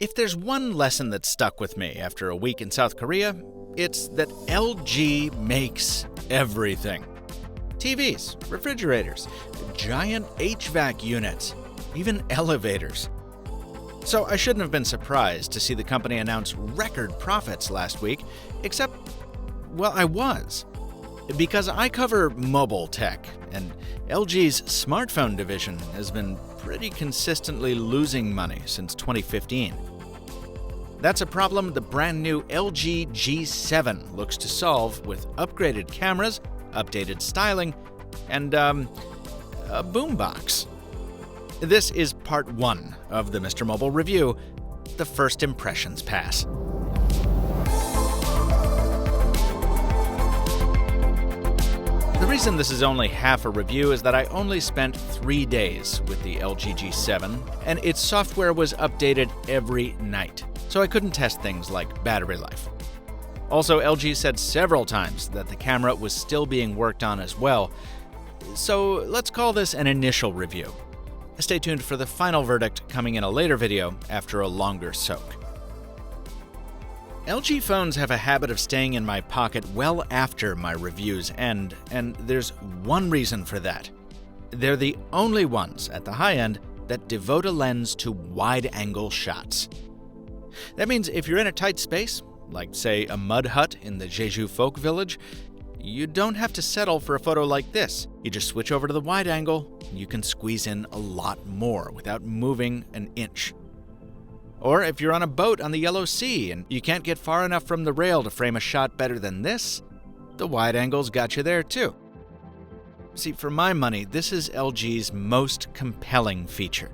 If there's one lesson that stuck with me after a week in South Korea, it's that LG makes everything. TVs, refrigerators, giant HVAC units, even elevators. So I shouldn't have been surprised to see the company announce record profits last week, except, well, I was. Because I cover mobile tech, and LG's smartphone division has been pretty consistently losing money since 2015. That's a problem the brand new LG G7 looks to solve with upgraded cameras, updated styling, and a boombox. This is part 1 of the MrMobile review, the First Impressions Pass. The reason this is only half a review is that I only spent 3 days with the LG G7, and its software was updated every night, so I couldn't test things like battery life. Also, LG said several times that the camera was still being worked on as well, so let's call this an initial review. Stay tuned for the final verdict coming in a later video after a longer soak. LG phones have a habit of staying in my pocket well after my reviews end, and there's one reason for that. They're the only ones at the high end that devote a lens to wide-angle shots. That means if you're in a tight space, like say a mud hut in the Jeju folk village, you don't have to settle for a photo like this. You just switch over to the wide angle, and you can squeeze in a lot more without moving an inch. Or if you're on a boat on the Yellow Sea and you can't get far enough from the rail to frame a shot better than this, the wide angle's got you there too. See, for my money, this is LG's most compelling feature.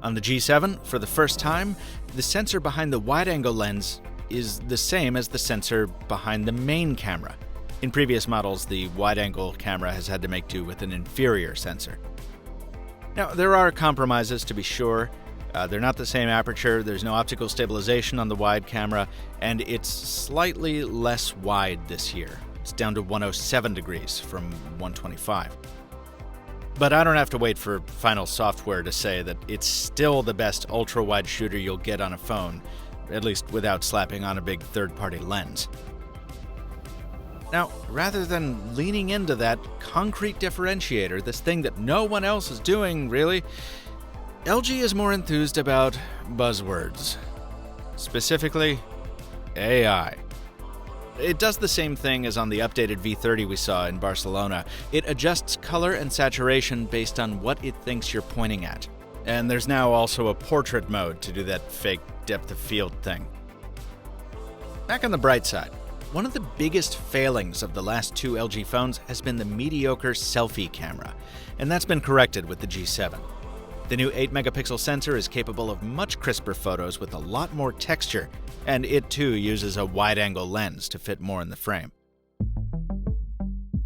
On the G7, for the first time, the sensor behind the wide-angle lens is the same as the sensor behind the main camera. In previous models, the wide-angle camera has had to make do with an inferior sensor. Now, there are compromises to be sure. They're not the same aperture, there's no optical stabilization on the wide camera, and it's slightly less wide this year. It's down to 107 degrees from 125. But I don't have to wait for final software to say that it's still the best ultra-wide shooter you'll get on a phone, at least without slapping on a big third-party lens. Now, rather than leaning into that concrete differentiator, this thing that no one else is doing, really, LG is more enthused about buzzwords. Specifically, AI. It does the same thing as on the updated V30 we saw in Barcelona. It adjusts color and saturation based on what it thinks you're pointing at. And there's now also a portrait mode to do that fake depth of field thing. Back on the bright side, one of the biggest failings of the last 2 LG phones has been the mediocre selfie camera, and that's been corrected with the G7. The new 8-megapixel sensor is capable of much crisper photos with a lot more texture, and it too uses a wide-angle lens to fit more in the frame.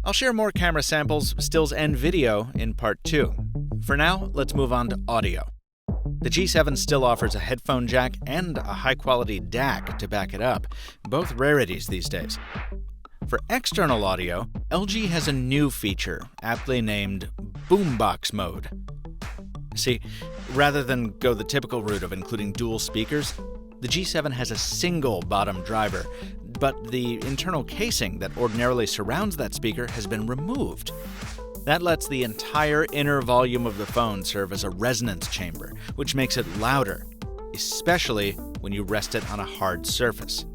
I'll share more camera samples, stills, and video in part 2. For now, let's move on to audio. The G7 still offers a headphone jack and a high-quality DAC to back it up, both rarities these days. For external audio, LG has a new feature, aptly named Boombox Mode. See, rather than go the typical route of including dual speakers, the G7 has a single bottom driver, but the internal casing that ordinarily surrounds that speaker has been removed. That lets the entire inner volume of the phone serve as a resonance chamber, which makes it louder, especially when you rest it on a hard surface.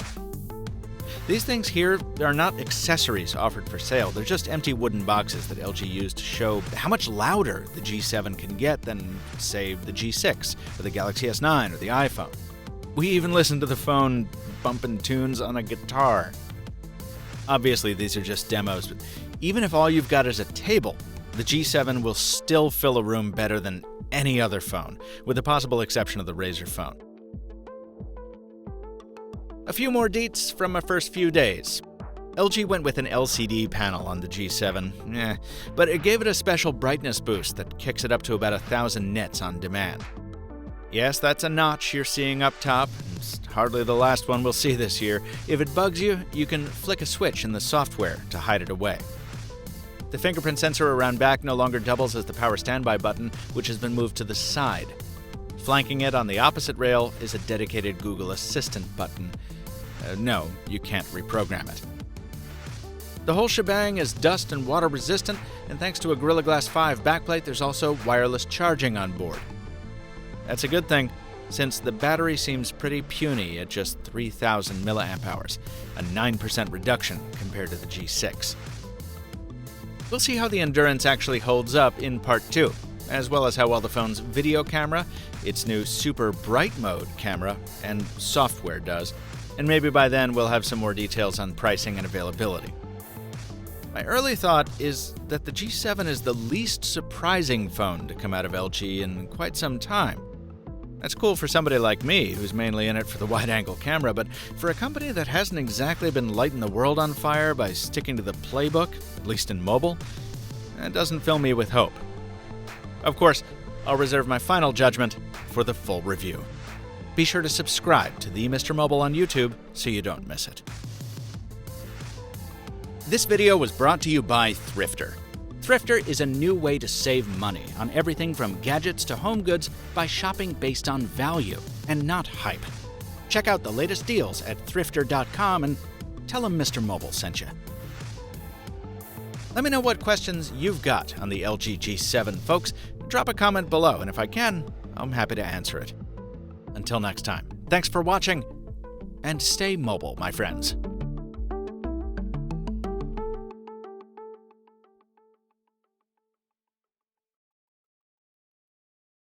These things here are not accessories offered for sale, they're just empty wooden boxes that LG used to show how much louder the G7 can get than, say, the G6, or the Galaxy S9, or the iPhone. We even listen to the phone bumping tunes on a guitar. Obviously, these are just demos, but even if all you've got is a table, the G7 will still fill a room better than any other phone, with the possible exception of the Razr phone. A few more deets from my first few days. LG went with an LCD panel on the G7, but it gave it a special brightness boost that kicks it up to about 1,000 nits on demand. Yes, that's a notch you're seeing up top. It's hardly the last one we'll see this year. If it bugs you, you can flick a switch in the software to hide it away. The fingerprint sensor around back no longer doubles as the power standby button, which has been moved to the side. Flanking it on the opposite rail is a dedicated Google Assistant button. No, you can't reprogram it. The whole shebang is dust and water resistant, and thanks to a Gorilla Glass 5 backplate, there's also wireless charging on board. That's a good thing, since the battery seems pretty puny at just 3,000 milliamp hours, a 9% reduction compared to the G6. We'll see how the endurance actually holds up in Part 2, as well as how well the phone's video camera, its new super bright mode camera, and software does, and maybe by then we'll have some more details on pricing and availability. My early thought is that the G7 is the least surprising phone to come out of LG in quite some time. That's cool for somebody like me, who's mainly in it for the wide-angle camera, but for a company that hasn't exactly been lighting the world on fire by sticking to the playbook, at least in mobile, that doesn't fill me with hope. Of course, I'll reserve my final judgment for the full review. Be sure to subscribe to the MrMobile on YouTube so you don't miss it. This video was brought to you by Thrifter. Thrifter is a new way to save money on everything from gadgets to home goods by shopping based on value and not hype. Check out the latest deals at thrifter.com and tell them MrMobile sent you. Let me know what questions you've got on the LG G7, folks. Drop a comment below, and if I can, I'm happy to answer it. Until next time, thanks for watching, and stay mobile, my friends.